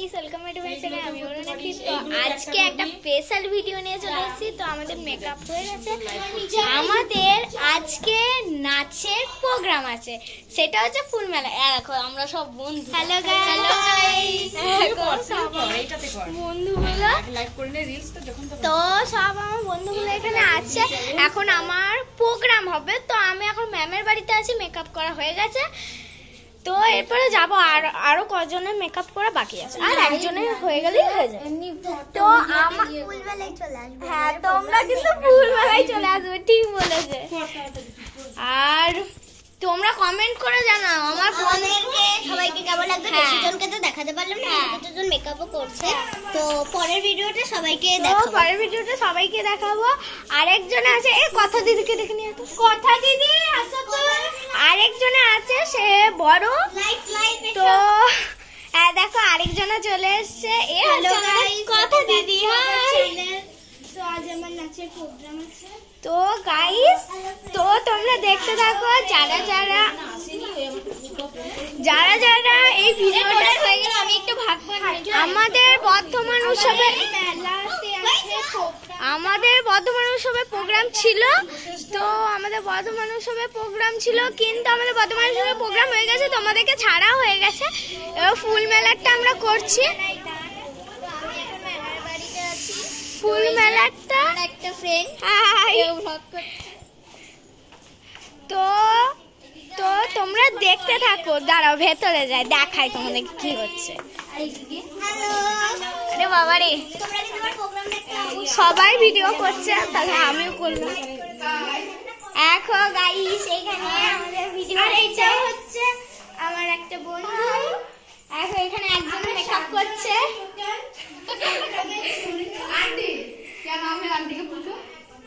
Guys, welcome to my channel. আমি অরুণাকি। তো আজকে একটা স্পেশাল ভিডিও নিয়ে চলে এসেছি। তো আমাদের মেকআপ হয়ে গেছে। আমাদের আজকে নাচের প্রোগ্রাম আছে, সেটা হচ্ছে ফুল মেলা। দেখো আমরা সব বন্ধু। হ্যালো গাইস, বন্ধুগুলো তো সব আমার বন্ধুগুলো এখানে আছে। এখন আমার প্রোগ্রাম হবে, তো আমি এখন ম্যামের বাড়িতে আছি। মেকআপ করা হয়ে গেছে, তো এরপরে যাবো। আরো কজনের মেকআপ করা বাকি আছে, আর একজনের হয়ে গেলেই হয়ে যাবে। তো আমার ফুলবেলায় চলে আসবে। হ্যাঁ, তোমরা কিন্তু ফুলবেলায় চলে আসবে, ঠিক বলেছে। আর তোমরা কমেন্ট করে জানাও আমার সবাইকে কেমন লাগবে। বেশি জনকে তো দেখাতে পারলাম না, কতজন মেকআপও করছে। তো পরের ভিডিওতে সবাইকে দেখাবো। আরেকজন আছে, এই কথা দিদিকে দেখে নিয়ে কথা দিদি। আরেকজনে আছে, সে বড়। তো দেখো আরেকজনে চলে এসছে। কথা দিদি। তো আজ আমার নাচের প্রোগ্রাম আছে। তো গাইস, তো তোমরা দেখতে থাকো। যারা এই ভিডিওটা হয়ে গেল, আমি একটু ভাগ করে আমাদের বর্ধমান উৎসবে প্রোগ্রাম ছিল। তো আমাদের বর্ধমান উৎসবে প্রোগ্রাম ছিল, কিন্তু আমাদের বর্ধমান উৎসবে প্রোগ্রাম হয়ে গেছে, তোমাদেরকে ছাড়া হয়ে গেছে। এবার ফুল মেলাটা আমরা করছি। ফুল মেলাটা একটা ফ্রেন্ড তো তো তোমরা দেখতে থাকো। দাঁড়াও, ভেতরে যাই, দেখাই তোমাদের কি হচ্ছে। আরে বাবা রে, সবাই ভিডিও করছে, তাহলে আমিও করলাম। দেখো গাইস, এখানে আমাদের ভিডিও হচ্ছে। আমার একটা বন্ধু দেখো এখানে একজন মেকআপ করছে।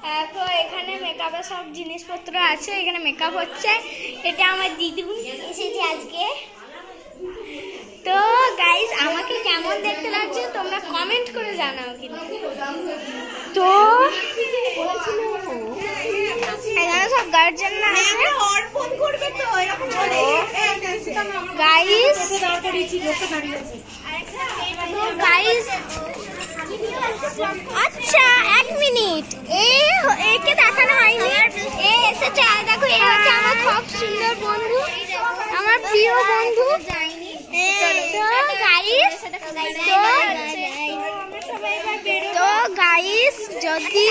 দেখো এখানে মেকআপের সব জিনিসপত্র আছে, এখানে মেকআপ হচ্ছে। এটা আমার দিদি এসেছে আজকে। তো গাইস, আমাকে কেমন দেখতে লাগছে তোমরা কমেন্ট করে জানাও কিন্তু। তো এখানে সব গার্জেনরা আছে। গাইস আচ্ছা, এক মিনিট, একে দেখানো হয়নি। এ এসেছে, দেখো এ হচ্ছে আমার খুব সুন্দর বন্ধু, আমার প্রিয় বন্ধু। তো গাইস, যদি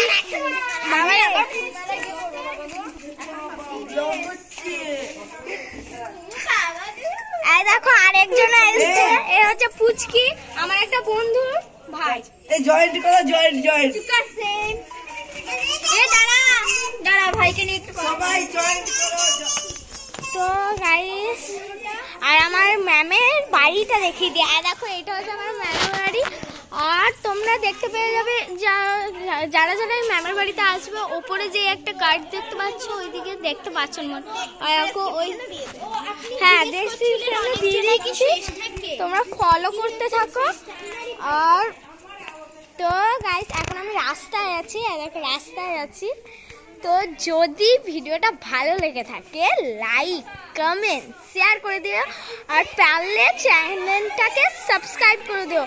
দেখো আরেকজন এসেছে, এ হচ্ছে পুচকি, আমার একটা বন্ধু ভাই। জয়েন্ট করো, জয়েন্ট দাঁড়া ভাইকে নিয়ে একটু সবাই জয়েন্ট করো। তো গাইস, আর আমার ম্যামের বাড়িটা দেখিয়ে দিই। দেখো এটা হচ্ছে আমার ম্যামের বাড়ি। আর তোমরা দেখতে পেয়ে যাবে, যারা এই ম্যামের বাড়িতে আসবে, ওপরে যে একটা কার্ড দেখতে পাচ্ছ, ওইদিকে দেখতে পাচ্ছেন মনে। ওই হ্যাঁ ডেসক্রিপশনে দিয়ে দিচ্ছি, তোমরা ফলো করতে থাকো। আর তো গাইস, এখন আমি রাস্তায় আছি। তো যদি ভিডিওটা ভালো লেগে থাকে, লাইক কমেন্ট শেয়ার করে দিও, আর পারলে চ্যানেলটাকে সাবস্ক্রাইব করে দিও।